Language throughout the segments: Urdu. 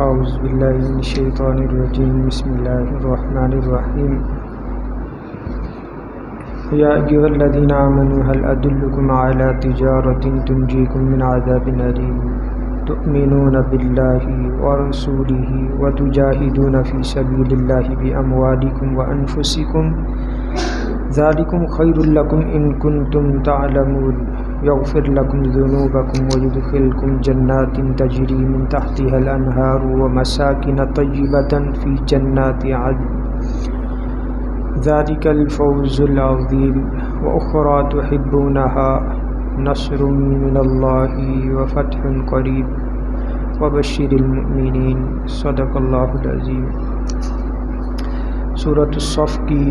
اعوذ باللہ من الشیطان الرجیم بسم اللہ الرحمن الرحیم یا ایھا الذین آمنوا هل ادلکم علی تجارۃ تنجیکم من عذاب علیم تؤمنون باللہ ورسولہ وتجاہدون فی سبیل اللہ باموالکم وانفسکم ذالکم خیر لکم ان کنتم تعلمون یغفر لکم ذنوبکم ویدخلکم جنات تجری من تحتها الانہار ومساکن طیبۃ فی جنات عدن ذالک الفوز العظیم واخری تحبونها نصر من اللہ وفتح قریب وبشر المؤمنین صدق اللہ العظیم۔ سورۃ الصف کی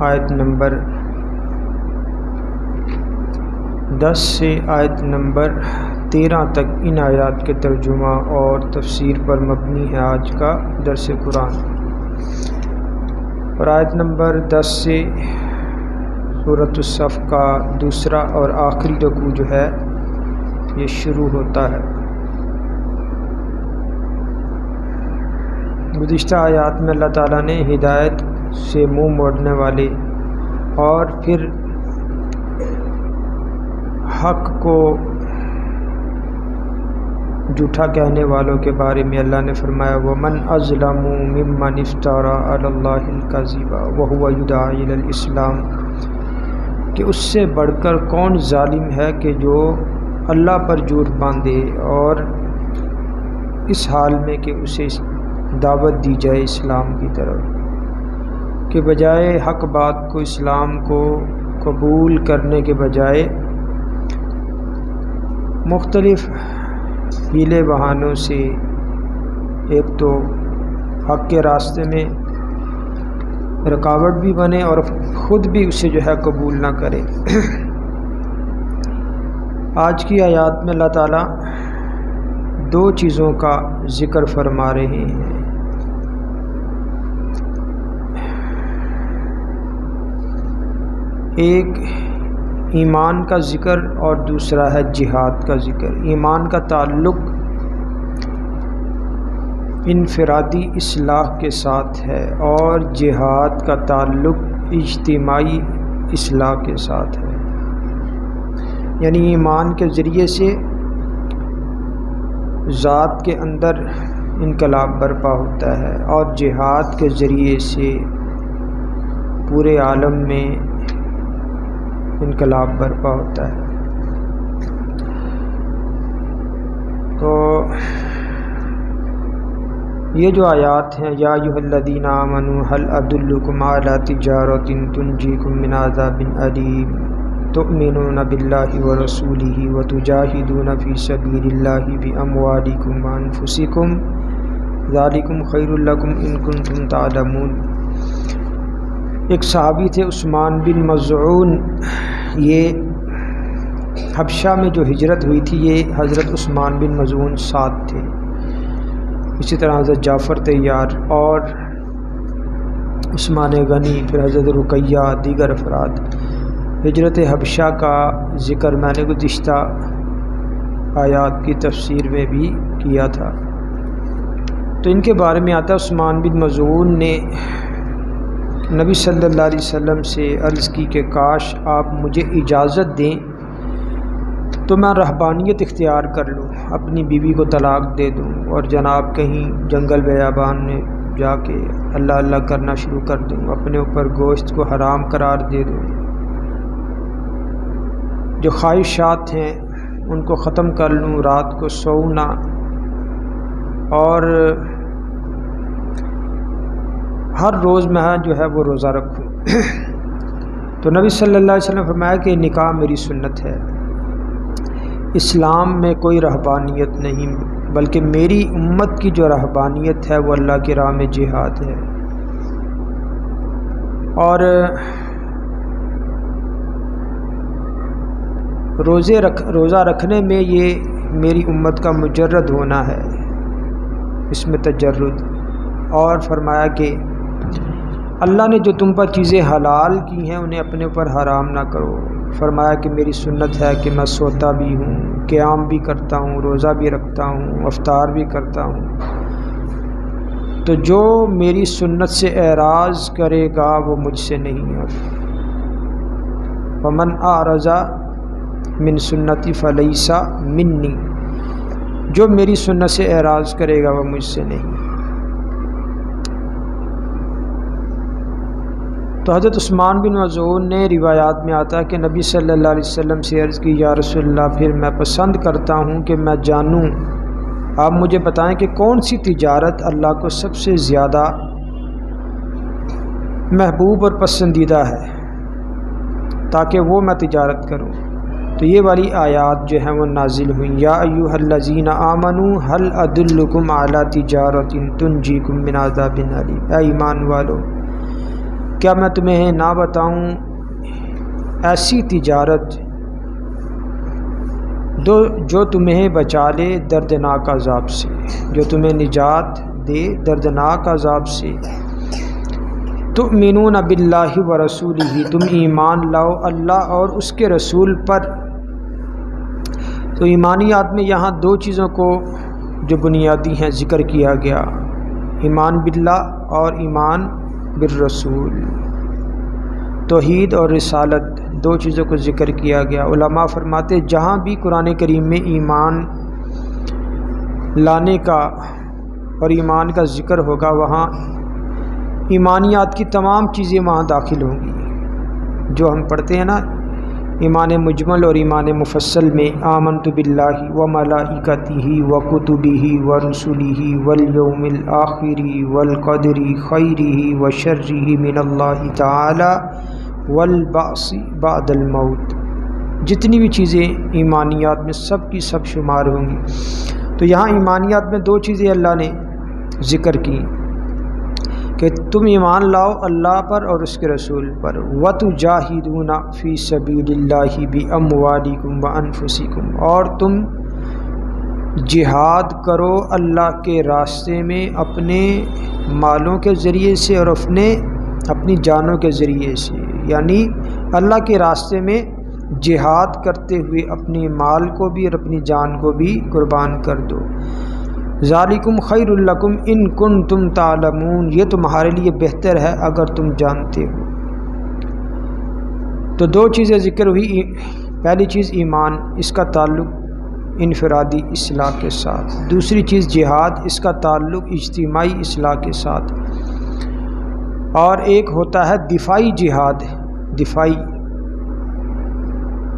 آیت نمبر 10 سے آیت نمبر 13 تک ان آیات کے ترجمہ اور تفسیر پر مبنی ہے آج کا درس قرآن، اور آیت نمبر 10 سے سورۃ الصف کا دوسرا اور آخری رکوع جو ہے یہ شروع ہوتا ہے۔ گزشتہ آیات میں اللہ تعالیٰ نے ہدایت سے منہ موڑنے والے اور پھر حق کو جھوٹا کہنے والوں کے بارے میں اللہ نے فرمایا وَمَنْ أَظْلَمُ مِمَّنِ افْتَرَىٰ عَلَى اللَّهِ الْكَذِبَ وَهُوَ يُدْعَىٰ إِلَى الْإِسْلَامِ کہ اس سے بڑھ کر کون ظالم ہے کہ جو اللہ پر جھوٹ باندھے اور اس حال میں کہ اسے دعوت دی جائے اسلام کی طرف، کہ بجائے حق بات کو اسلام کو قبول کرنے کے بجائے مختلف ہیلے بہانوں سے ایک تو حق کے راستے میں رکاوٹ بھی بنے اور خود بھی اسے جو ہے قبول نہ کرے۔ آج کی آیات میں اللہ تعالیٰ دو چیزوں کا ذکر فرما رہے ہیں۔ ایک ایمان کا ذکر اور دوسرا ہے جہاد کا ذکر۔ ایمان کا تعلق انفرادی اصلاح کے ساتھ ہے اور جہاد کا تعلق اجتماعی اصلاح کے ساتھ ہے، یعنی ایمان کے ذریعے سے ذات کے اندر انقلاب برپا ہوتا ہے اور جہاد کے ذریعے سے پورے عالم میں انقلاب برپا ہوتا ہے۔ تو یہ جو آیات ہیں یا ایھا الذین آمنوا هل ادلکم علی تجارۃ تنجیکم من عذاب علیم تؤمنون باللہ ورسولہ وتجاہدون فی سبیل اللہ باموالکم وانفسکم ذالکم خیر لکم ان کنتم تعلمون۔ ایک صحابی تھے عثمان بن مظعون، یہ حبشہ میں جو ہجرت ہوئی تھی یہ حضرت عثمان بن مظعون ساتھ تھے، اسی طرح حضرت جعفر طیار اور عثمان غنی، پھر حضرت رقیہ، دیگر افراد۔ ہجرت حبشہ کا ذکر میں نے گزشتہ آیات کی تفسیر میں بھی کیا تھا۔ تو ان کے بارے میں آتا ہے عثمان بن مظعون نے نبی صلی اللہ علیہ وسلم سے عرض کی کہ کاش آپ مجھے اجازت دیں تو میں رہبانیت اختیار کر لوں، اپنی بیوی کو طلاق دے دوں اور جناب کہیں جنگل بیابان میں جا کے اللہ اللہ کرنا شروع کر دوں، اپنے اوپر گوشت کو حرام قرار دے دوں، جو خواہشات ہیں ان کو ختم کر لوں، رات کو سونا اور ہر روز میں جو ہے وہ روزہ رکھوں۔ تو نبی صلی اللہ علیہ وسلم فرمایا کہ نکاح میری سنت ہے، اسلام میں کوئی رہبانیت نہیں، بلکہ میری امت کی جو رہبانیت ہے وہ اللہ کی راہ میں جہاد ہے، اور روزہ رکھنے میں یہ میری امت کا مجرد ہونا ہے، اس میں تجرد۔ اور فرمایا کہ اللہ نے جو تم پر چیزیں حلال کی ہیں انہیں اپنے اوپر حرام نہ کرو، فرمایا کہ میری سنت ہے کہ میں سوتا بھی ہوں، قیام بھی کرتا ہوں، روزہ بھی رکھتا ہوں، افطار بھی کرتا ہوں۔ تو جو میری سنت سے اعراض کرے گا وہ مجھ سے نہیں ہے۔ ومن اعرض من سنتی فلیس منی، جو میری سنت سے اعراض کرے گا وہ مجھ سے نہیں۔ تو حضرت عثمان بن مظعون نے روایات میں آتا ہے کہ نبی صلی اللہ علیہ وسلم سے عرض کی، یا رسول اللہ، پھر میں پسند کرتا ہوں کہ میں جانوں، آپ مجھے بتائیں کہ کون سی تجارت اللہ کو سب سے زیادہ محبوب اور پسندیدہ ہے، تاکہ وہ میں تجارت کروں۔ تو یہ والی آیات جو ہیں وہ نازل ہوئیں، یا ایھا الذین آمنوا هل ادلکم علی تجارۃ تنجیکم من عذاب علیم، اے ایمان والو، کیا میں تمہیں نہ بتاؤں ایسی تجارت جو تمہیں بچا لے دردناک عذاب سے، جو تمہیں نجات دے دردناک عذاب سے۔ تؤمنون باللہ ورسولہ، تم ایمان لاؤ اللہ اور اس کے رسول پر۔ تو ایمانیات میں یہاں دو چیزوں کو جو بنیادی ہیں ذکر کیا گیا، ایمان باللہ اور ایمان بالرسول، توحید اور رسالت، دو چیزوں کو ذکر کیا گیا۔ علماء فرماتے جہاں بھی قرآن کریم میں ایمان لانے کا اور ایمان کا ذکر ہوگا وہاں ایمانیات کی تمام چیزیں وہاں داخل ہوں گی۔ جو ہم پڑھتے ہیں نا ایمان مجمل اور ایمان مفصل میں، آمنت باللہ وملائکتہ وکتبہ ورسلہ والیوم الآخر والقدر خیرہ وشرہ من اللہ تعالی والبعث بعد الموت، جتنی بھی چیزیں ایمانیات میں سب کی سب شمار ہوں گی۔ تو یہاں ایمانیات میں دو چیزیں اللہ نے ذکر کی کہ تم ایمان لاؤ اللہ پر اور اس کے رسول پر، وَتُجَاهِدُونَ فِي سَبِيلِ اللَّهِ بِأَمْوَالِكُمْ وَأَنفُسِكُمْ، اور تم جہاد کرو اللہ کے راستے میں اپنے مالوں کے ذریعے سے اور اپنی جانوں کے ذریعے سے، یعنی اللہ کے راستے میں جہاد کرتے ہوئے اپنی مال کو بھی اور اپنی جان کو بھی قربان کر دو۔ ذالکم خیر لکم ان کنتم تعلمون، یہ تمہارے لیے بہتر ہے اگر تم جانتے ہو۔ تو دو چیزیں ذکر ہوئی، پہلی چیز ایمان، اس کا تعلق انفرادی اصلاح کے ساتھ، دوسری چیز جہاد، اس کا تعلق اجتماعی اصلاح کے ساتھ، اور ایک ہوتا ہے دفاعی جہاد،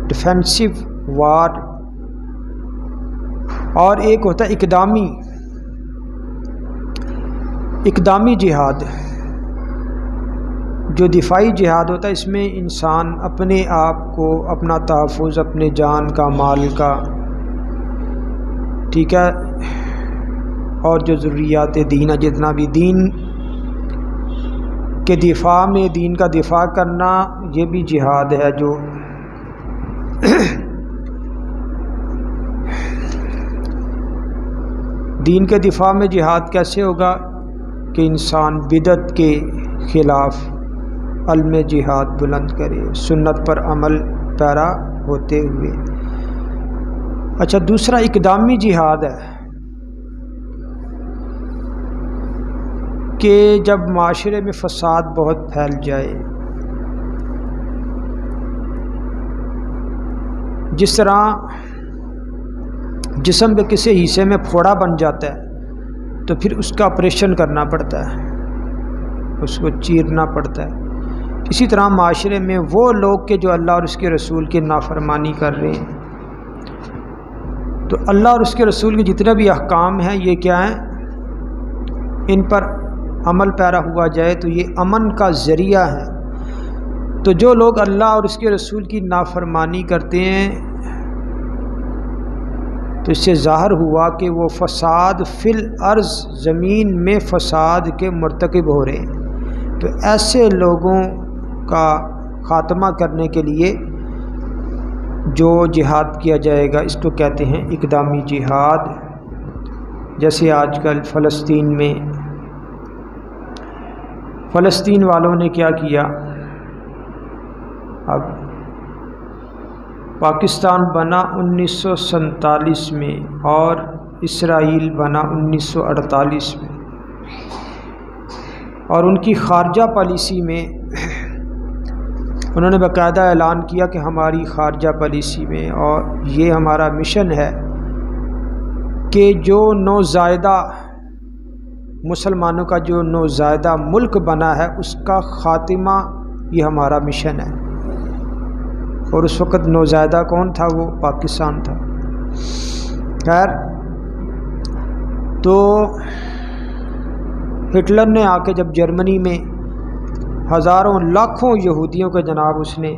ڈیفینسو وار، اور ایک ہوتا ہے اقدامی جہاد۔ جو دفاعی جہاد ہوتا ہے اس میں انسان اپنے آپ کو، اپنا تحفظ، اپنے جان کا، مال کا، ٹھیک ہے، اور جو ضروریات دین ہے، جتنا بھی دین کے دفاع میں دین کا دفاع کرنا، یہ بھی جہاد ہے۔ جو دین کے دفاع میں جہاد کیسے ہوگا کہ انسان بدعت کے خلاف علم جہاد بلند کرے، سنت پر عمل پیرا ہوتے ہوئے۔ اچھا، دوسرا اقدامی جہاد ہے کہ جب معاشرے میں فساد بہت پھیل جائے، جس طرح جسم کے کسی حصے میں پھوڑا بن جاتا ہے تو پھر اس کا آپریشن کرنا پڑتا ہے، اس کو چیرنا پڑتا ہے، اسی طرح معاشرے میں وہ لوگ کہ جو اللہ اور اس کے رسول کی نافرمانی کر رہے ہیں، تو اللہ اور اس کے رسول کے جتنے بھی احکام ہیں یہ کیا ہیں، ان پر عمل پیرا ہوا جائے تو یہ امن کا ذریعہ ہے۔ تو جو لوگ اللہ اور اس کے رسول کی نافرمانی کرتے ہیں تو اس سے ظاہر ہوا کہ وہ فساد فی الارض، زمین میں فساد کے مرتکب ہو رہے ہیں۔ تو ایسے لوگوں کا خاتمہ کرنے کے لیے جو جہاد کیا جائے گا اس کو کہتے ہیں اقدامی جہاد۔ جیسے آج کل فلسطین میں فلسطین والوں نے کیا کیا، اب پاکستان بنا 1947 میں اور اسرائیل بنا 1948 میں، اور ان کی خارجہ پالیسی میں انہوں نے باقاعدہ اعلان کیا کہ ہماری خارجہ پالیسی میں، اور یہ ہمارا مشن ہے کہ جو نوزائیدہ مسلمانوں کا جو نوزائیدہ ملک بنا ہے اس کا خاتمہ یہ ہمارا مشن ہے۔ اور اس وقت نوزائیدہ کون تھا؟ وہ پاکستان تھا۔ خیر، تو ہٹلر نے آ کے جب جرمنی میں ہزاروں لاکھوں یہودیوں کا جناب اس نے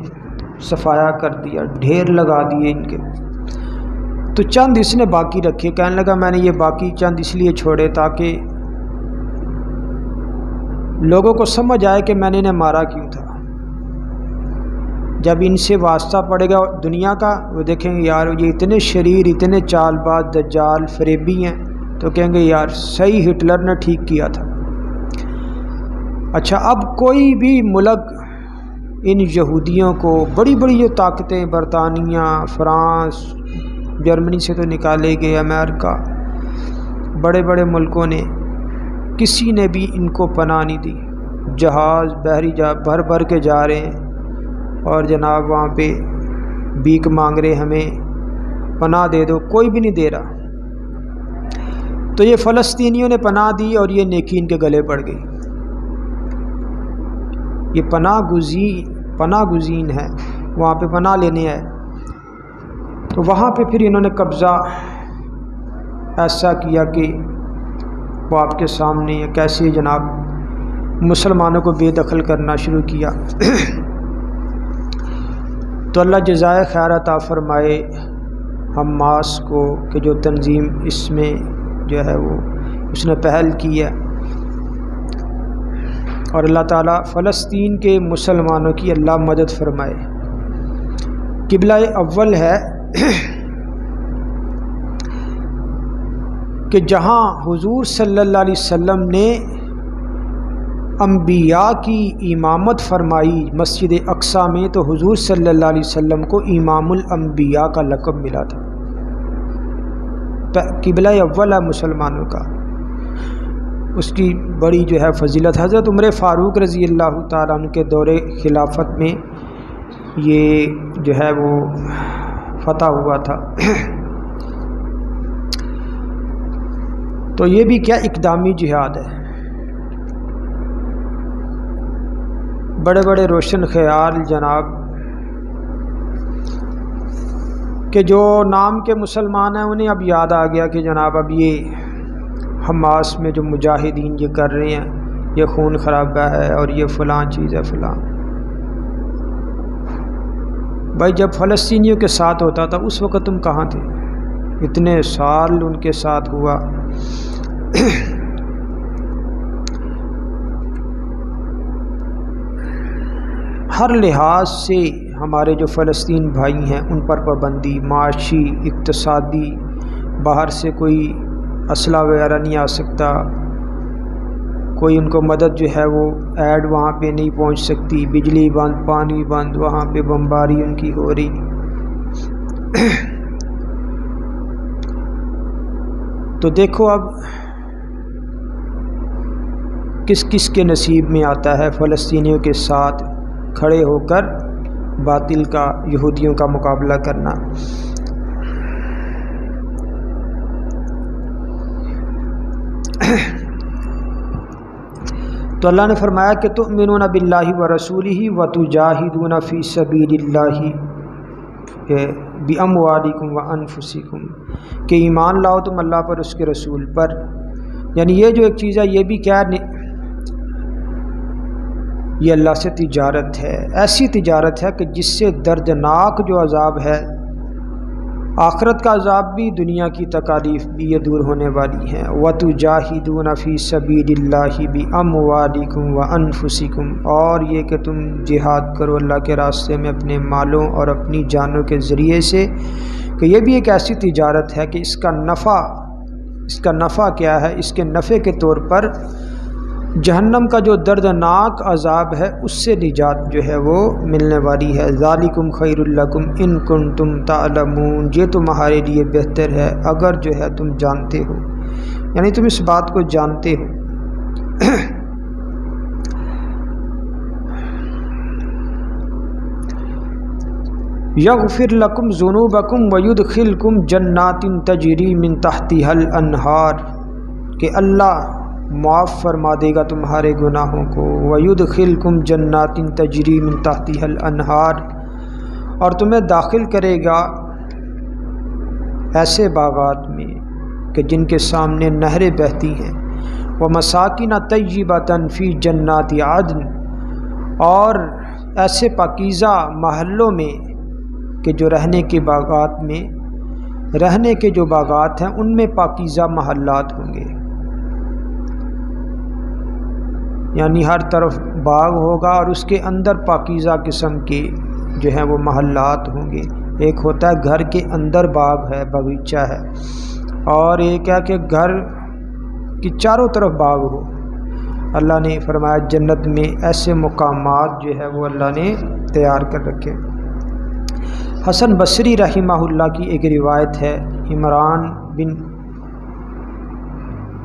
صفایا کر دیا، ڈھیر لگا دیے ان کے، تو چند اس نے باقی رکھے۔ کہنے لگا میں نے یہ باقی چند اس لیے چھوڑے تاکہ لوگوں کو سمجھ آئے کہ میں نے انہیں مارا کیوں تھا۔ جب ان سے واسطہ پڑے گا دنیا کا، وہ دیکھیں گے یار یہ اتنے شریر، اتنے چال باز، دجال، فریبی ہیں، تو کہیں گے یار صحیح ہٹلر نے ٹھیک کیا تھا۔ اچھا، اب کوئی بھی ملک ان یہودیوں کو، بڑی بڑی جو طاقتیں، برطانیہ، فرانس، جرمنی سے تو نکالے گئے، امریکہ، بڑے بڑے ملکوں نے، کسی نے بھی ان کو پناہ نہیں دی۔ جہاز بحری بھر بھر کے جا رہے ہیں اور جناب وہاں پہ بھیک مانگ رہے ہمیں پناہ دے دو، کوئی بھی نہیں دے رہا۔ تو یہ فلسطینیوں نے پناہ دی اور یہ نیکی ان کے گلے پڑ گئی۔ یہ پناہ گزین ہے، وہاں پہ پناہ لینے آئے، تو وہاں پہ پھر انہوں نے قبضہ ایسا کیا کہ وہ آپ کے سامنے کیسے جناب مسلمانوں کو بے دخل کرنا شروع کیا۔ تو اللہ جزائے خیر عطا فرمائے حماس کو کہ جو تنظیم اس میں جو ہے وہ اس نے پہل کی ہے، اور اللہ تعالیٰ فلسطین کے مسلمانوں کی اللہ مدد فرمائے۔ قبلہ اول ہے کہ جہاں حضور صلی اللہ علیہ وسلم نے انبیاء کی امامت فرمائی مسجد اقصیٰ میں، تو حضور صلی اللہ علیہ وسلم کو امام الانبیاء کا لقب ملا تھا۔ قبلہ اول ہے مسلمانوں کا، اس کی بڑی جو ہے فضیلت۔ حضرت عمر فاروق رضی اللہ تعالیٰ عنہ کے دور خلافت میں یہ جو ہے وہ فتح ہوا تھا۔ تو یہ بھی کیا اقدامی جہاد ہے۔ بڑے بڑے روشن خیال جناب کہ جو نام کے مسلمان ہیں انہیں اب یاد آ گیا کہ جناب اب یہ حماس میں جو مجاہدین یہ کر رہے ہیں یہ خون خرابہ ہے اور یہ فلاں چیز ہے فلاں۔ بھائی جب فلسطینیوں کے ساتھ ہوتا تھا اس وقت تم کہاں تھے؟ اتنے سال ان کے ساتھ ہوا۔ ہر لحاظ سے ہمارے جو فلسطین بھائی ہیں ان پر پابندی، معاشی، اقتصادی، باہر سے کوئی اسلحہ وغیرہ نہیں آ سکتا، کوئی ان کو مدد جو ہے وہ ایڈ وہاں پہ نہیں پہنچ سکتی، بجلی بند، پانی بند، وہاں پہ بمباری ان کی ہو رہی۔ تو دیکھو اب کس کس کے نصیب میں آتا ہے فلسطینیوں کے ساتھ کھڑے ہو کر باطل کا، یہودیوں کا مقابلہ کرنا۔ تو اللہ نے فرمایا کہ تؤمنون باللہ ورسولہ وتجاہدون فی سبیل اللہ باموالکم وانفسکم، کہ ایمان لاؤ تم اللہ پر، اس کے رسول پر۔ یعنی یہ جو ایک چیز ہے یہ بھی کیا یہ اللہ سے تجارت ہے، ایسی تجارت ہے کہ جس سے دردناک جو عذاب ہے، آخرت کا عذاب بھی، دنیا کی تکالیف بھی یہ دور ہونے والی ہیں۔ وَتُجَاهِدُونَ فِي سَبِيلِ اللَّهِ بِأَمْوَالِكُمْ وَأَنفُسِكُمْ، اور یہ کہ تم جہاد کرو اللہ کے راستے میں اپنے مالوں اور اپنی جانوں کے ذریعے سے، کہ یہ بھی ایک ایسی تجارت ہے کہ اس کا نفع کیا ہے؟ اس کے نفع کے طور پر جہنم کا جو دردناک عذاب ہے اس سے نجات جو ہے وہ ملنے والی ہے۔ ذالکم خیر لکم ان کنتم تعلمون، یہ تمہارے لیے بہتر ہے اگر جو ہے تم جانتے ہو، یعنی تم اس بات کو جانتے ہو۔ یغفر لکم ذنوبکم ویدخلکم جنات تجری من تحتها الانہار، کہ اللہ معاف فرما دے گا تمہارے گناہوں کو، ویدخلکم جنات تجری من تحتها الانہار، اور تمہیں داخل کرے گا ایسے باغات میں کہ جن کے سامنے نہریں بہتی ہیں، ومساکن طیبۃ فی جنات عدن، اور ایسے پاکیزہ محلوں میں کہ جو رہنے کے جو باغات ہیں ان میں پاکیزہ محلات ہوں گے، یعنی ہر طرف باغ ہوگا اور اس کے اندر پاکیزہ قسم کے جو ہیں وہ محلات ہوں گے۔ ایک ہوتا ہے گھر کے اندر باغ ہے، باغیچہ ہے، اور ایک ہے کہ گھر کی چاروں طرف باغ ہو۔ اللہ نے فرمایا جنت میں ایسے مقامات جو ہے وہ اللہ نے تیار کر رکھے۔ حسن بصری رحمہ اللہ کی ایک روایت ہے عمران بن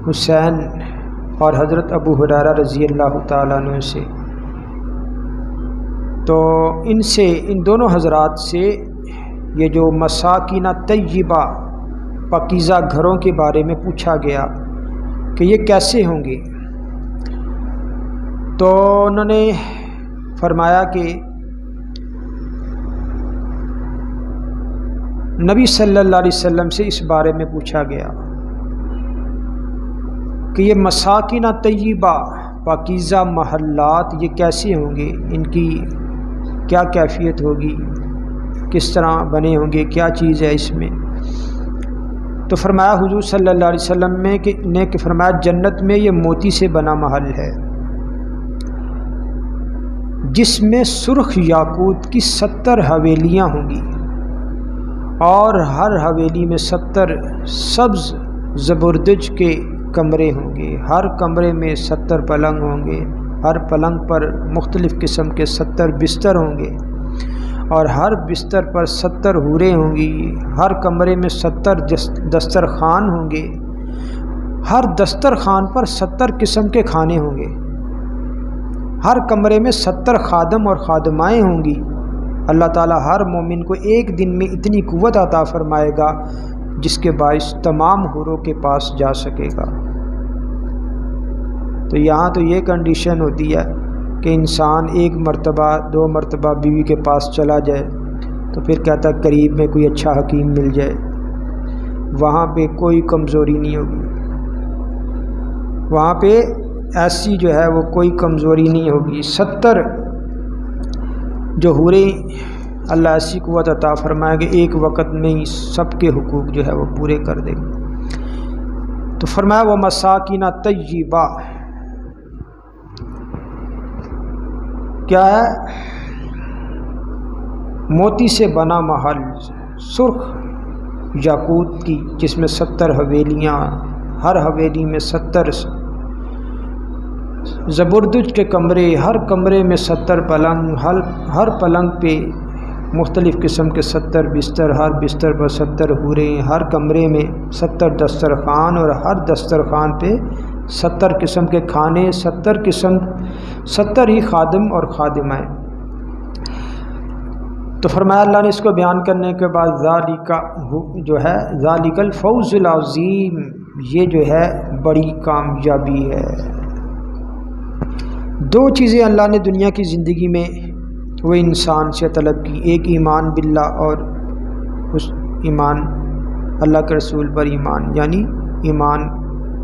حسین اور حضرت ابو ہریرہ رضی اللہ تعالیٰ عنہ سے، تو ان دونوں حضرات سے یہ جو مساکین طیبہ پاکیزہ گھروں کے بارے میں پوچھا گیا کہ یہ کیسے ہوں گے، تو انہوں نے فرمایا کہ نبی صلی اللہ علیہ وسلم سے اس بارے میں پوچھا گیا کہ یہ مساکین طیبہ پاکیزہ محلات یہ کیسے ہوں گے، ان کی کیا کیفیت ہوگی، کس طرح بنے ہوں گے، کیا چیز ہے اس میں؟ تو فرمایا حضور صلی اللہ علیہ وسلم نے کہ فرمایا جنت میں یہ موتی سے بنا محل ہے جس میں سرخ یاقوت کی 70 حویلیاں ہوں گی، اور ہر حویلی میں 70 سبز زبردج کے کمرے ہوں گے، ہر کمرے میں 70 پلنگ ہوں گے، ہر پلنگ پر مختلف قسم کے 70 بستر ہوں گے، اور ہر بستر پر 70 حوریں ہوں گی، ہر کمرے میں 70 دسترخوان ہوں گے، ہر دسترخوان پر 70 قسم کے کھانے ہوں گے، ہر کمرے میں 70 خادم اور خادمائیں ہوں گی۔ اللہ تعالیٰ ہر مومن کو ایک دن میں اتنی قوت عطا فرمائے گا جس کے باعث تمام حوروں کے پاس جا سکے گا۔ تو یہاں تو یہ کنڈیشن ہوتی ہے کہ انسان 1 مرتبہ 2 مرتبہ بیوی کے پاس چلا جائے تو پھر کہتا ہے قریب میں کوئی اچھا حکیم مل جائے، وہاں پہ کوئی کمزوری نہیں ہوگی، وہاں پہ ایسی جو ہے وہ کوئی کمزوری نہیں ہوگی۔ 70 جو حوریں اللہ ایسی قوت عطا فرمائے گا ایک وقت میں ہی سب کے حقوق جو ہے وہ پورے کر دیں گے۔ تو فرمایا وہ مساکین طیبہ کیا ہے؟ موتی سے بنا محل، سرخ یاقوت کی، جس میں 70 حویلیاں، ہر حویلی میں 70 زبردج کے کمرے، ہر کمرے میں 70 پلنگ، ہر پلنگ پہ مختلف قسم کے 70 بستر، ہر بستر پر 70 حوریں، ہر کمرے میں 70 دسترخوان، اور ہر دسترخوان پہ 70 قسم کے کھانے، 70 ہی خادم اور خادمائیں۔ تو فرمایا اللہ نے اس کو بیان کرنے کے بعد ذالک جو ہے ذالک الفوز العظیم، یہ جو ہے بڑی کامیابی ہے۔ 2 چیزیں اللہ نے دنیا کی زندگی میں وہ انسان سے طلب کی، ایک ایمان باللہ، اور اس ایمان اللہ کے رسول پر ایمان، یعنی ایمان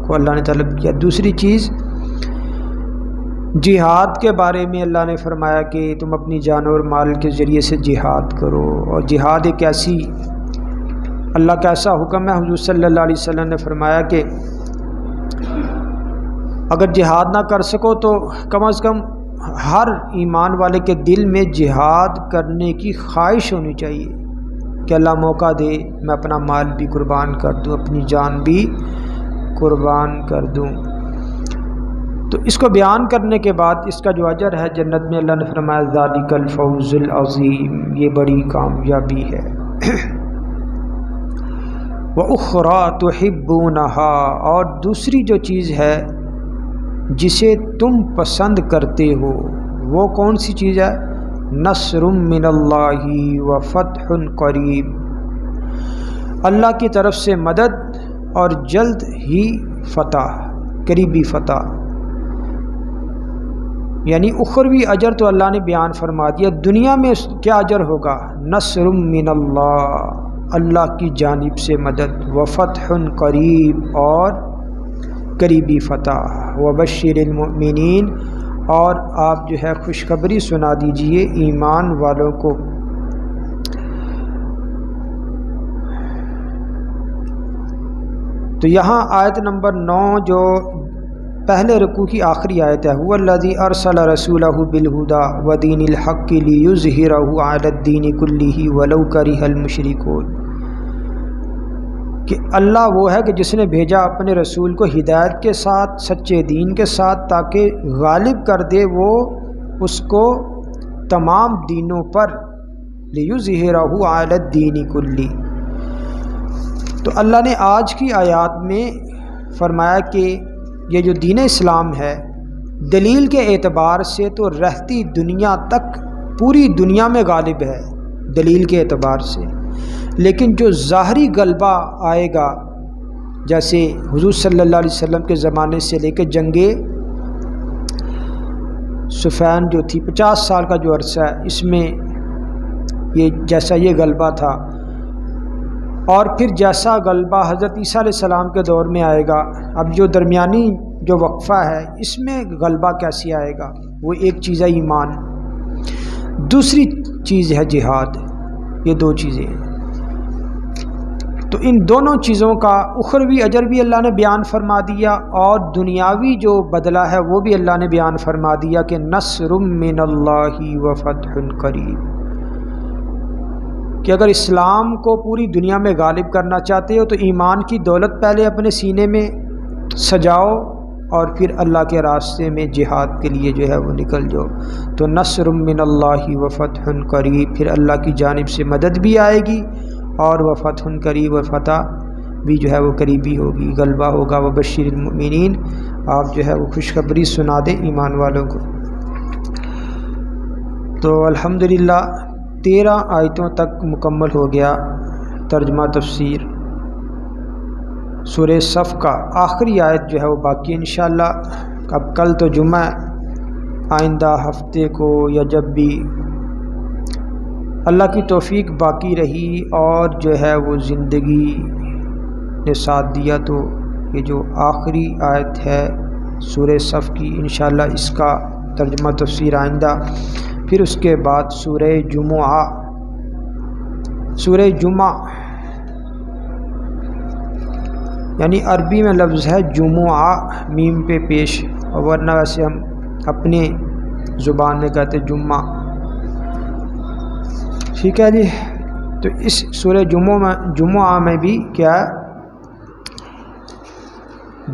کو اللہ نے طلب کیا۔ دوسری چیز جہاد کے بارے میں اللہ نے فرمایا کہ تم اپنی جان اور مال کے ذریعے سے جہاد کرو، اور جہاد ایک ایسی اللہ کا ایسا حکم ہے۔ حضور صلی اللہ علیہ وسلم نے فرمایا کہ اگر جہاد نہ کر سکو تو کم از کم ہر ایمان والے کے دل میں جہاد کرنے کی خواہش ہونی چاہیے کہ اللہ موقع دے میں اپنا مال بھی قربان کر دوں، اپنی جان بھی قربان کر دوں۔ تو اس کو بیان کرنے کے بعد اس کا جو اجر ہے جنت میں، اللہ نے فرمایا ذالک الفوز العظیم، یہ بڑی کامیابی ہے۔ وَأُخْرَى تُحِبُّونَهَا، اور دوسری جو چیز ہے جسے تم پسند کرتے ہو، وہ کون سی چیز ہے؟ نصر من اللہ وفتح قریب، اللہ کی طرف سے مدد اور جلد ہی فتح، قریبی فتح۔ یعنی اخروی اجر تو اللہ نے بیان فرما دیا، دنیا میں کیا اجر ہوگا؟ نصر من اللہ، اللہ کی جانب سے مدد، وفتح قریب، اور قریبی فتح، وبشر المؤمنین، اور آپ جو ہے خوشخبری سنا دیجئے ایمان والوں کو۔ تو یہاں آیت نمبر 9 جو پہلے رکوع کی آخری آیت ہے، هو الذی ارسل رسولہ بالہدی ودین الحق لیظہرہ علی الدین کلہ ولو کرہ المشرکون، کہ اللہ وہ ہے کہ جس نے بھیجا اپنے رسول کو ہدایت کے ساتھ، سچے دین کے ساتھ، تاکہ غالب کر دے وہ اس کو تمام دینوں پر، لیظہرہ علی الدین کلہ۔ تو اللہ نے آج کی آیات میں فرمایا کہ یہ جو دین اسلام ہے دلیل کے اعتبار سے تو رہتی دنیا تک پوری دنیا میں غالب ہے دلیل کے اعتبار سے، لیکن جو ظاہری غلبہ آئے گا، جیسے حضور صلی اللہ علیہ وسلم کے زمانے سے لے کے جنگ صفین جو تھی 50 سال کا جو عرصہ ہے، اس میں جیسا یہ غلبہ تھا، اور پھر جیسا غلبہ حضرت عیسیٰ علیہ السلام کے دور میں آئے گا، اب جو درمیانی جو وقفہ ہے اس میں غلبہ کیسے آئے گا؟ وہ ایک چیز ہے ایمان، دوسری چیز ہے جہاد، یہ دو چیزیں ہیں۔ تو ان دونوں چیزوں کا اخروی اجر بھی اللہ نے بیان فرما دیا، اور دنیاوی جو بدلہ ہے وہ بھی اللہ نے بیان فرما دیا کہ نصر من اللہ وفتح قریب، کہ اگر اسلام کو پوری دنیا میں غالب کرنا چاہتے ہو تو ایمان کی دولت پہلے اپنے سینے میں سجاؤ، اور پھر اللہ کے راستے میں جہاد کے لیے جو ہے وہ نکل جاؤ۔ تو نصر من اللہ وفتح قریب، پھر اللہ کی جانب سے مدد بھی آئے گی، اور وفتح قریب، اور فتح بھی جو ہے وہ قریبی ہوگی، غلبہ ہوگا۔ وبشر المؤمنین، آپ جو ہے وہ خوشخبری سنا دیں ایمان والوں کو۔ تو الحمدللہ 13 آیتوں تک مکمل ہو گیا ترجمہ تفسیر سورہ صف کا۔ آخری آیت جو ہے وہ باقی ہے انشاءاللہ۔ اب کل تو جمعہ، آئندہ ہفتے کو یا جب بھی اللہ کی توفیق باقی رہی اور جو ہے وہ زندگی نے ساتھ دیا تو یہ جو آخری آیت ہے سورہ صف کی انشاءاللہ اس کا ترجمہ تفسیر آئندہ، پھر اس کے بعد سورہ جمعہ، سورہ جمعہ یعنی عربی میں لفظ ہے جمعہ میم پہ پیش، اور ورنہ ویسے ہم اپنے زبان میں کہتے جمعہ، ٹھیک ہے جی۔ تو اس سورہ جمعہ میں بھی کیا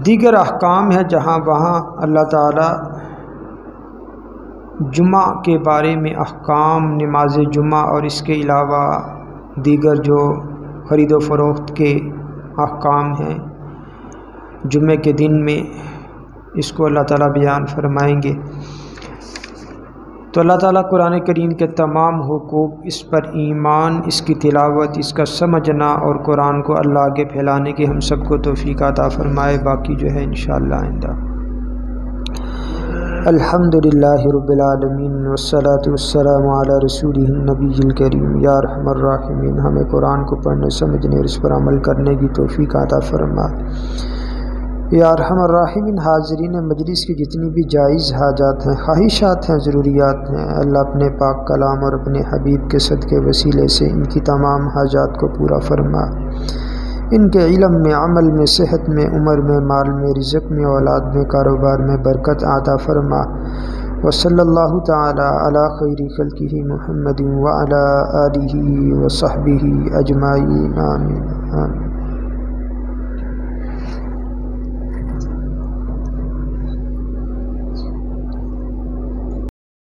دیگر احکام ہے، جہاں وہاں اللہ تعالی جمعہ کے بارے میں احکام، نماز جمعہ اور اس کے علاوہ دیگر جو خرید و فروخت کے احکام ہیں جمعے کے دن میں، اس کو اللہ تعالیٰ بیان فرمائیں گے۔ تو اللہ تعالیٰ قرآن کریم کے تمام حقوق، اس پر ایمان، اس کی تلاوت، اس کا سمجھنا اور قرآن کو اللہ آگے پھیلانے کی ہم سب کو توفیق عطا فرمائے۔ باقی جو ہے انشاءاللہ آئندہ۔ الحمدللہ رب العالمین والصلاة والسلام علی رسولہ النبی الکریم۔ یا ارحم الراحمین، ہمیں قرآن کو پڑھنے، سمجھنے اور اس پر عمل کرنے کی توفیق عطا فرما۔ یا ارحم الراحمین، حاضرین مجلس کی جتنی بھی جائز حاجات ہیں، خواہشات ہیں، ضروریات ہیں، اللہ اپنے پاک کلام اور اپنے حبیب کے صدقے وسیلے سے ان کی تمام حاجات کو پورا فرما۔ ان کے علم میں، عمل میں، صحت میں، عمر میں، مال میں، رزق میں، اولاد میں، کاروبار میں برکت عطا فرما۔ وصلی اللہ تعالی علی خیر خلقہ محمد وعلی آلہ وصحبہ اجمعین، آمین آمین۔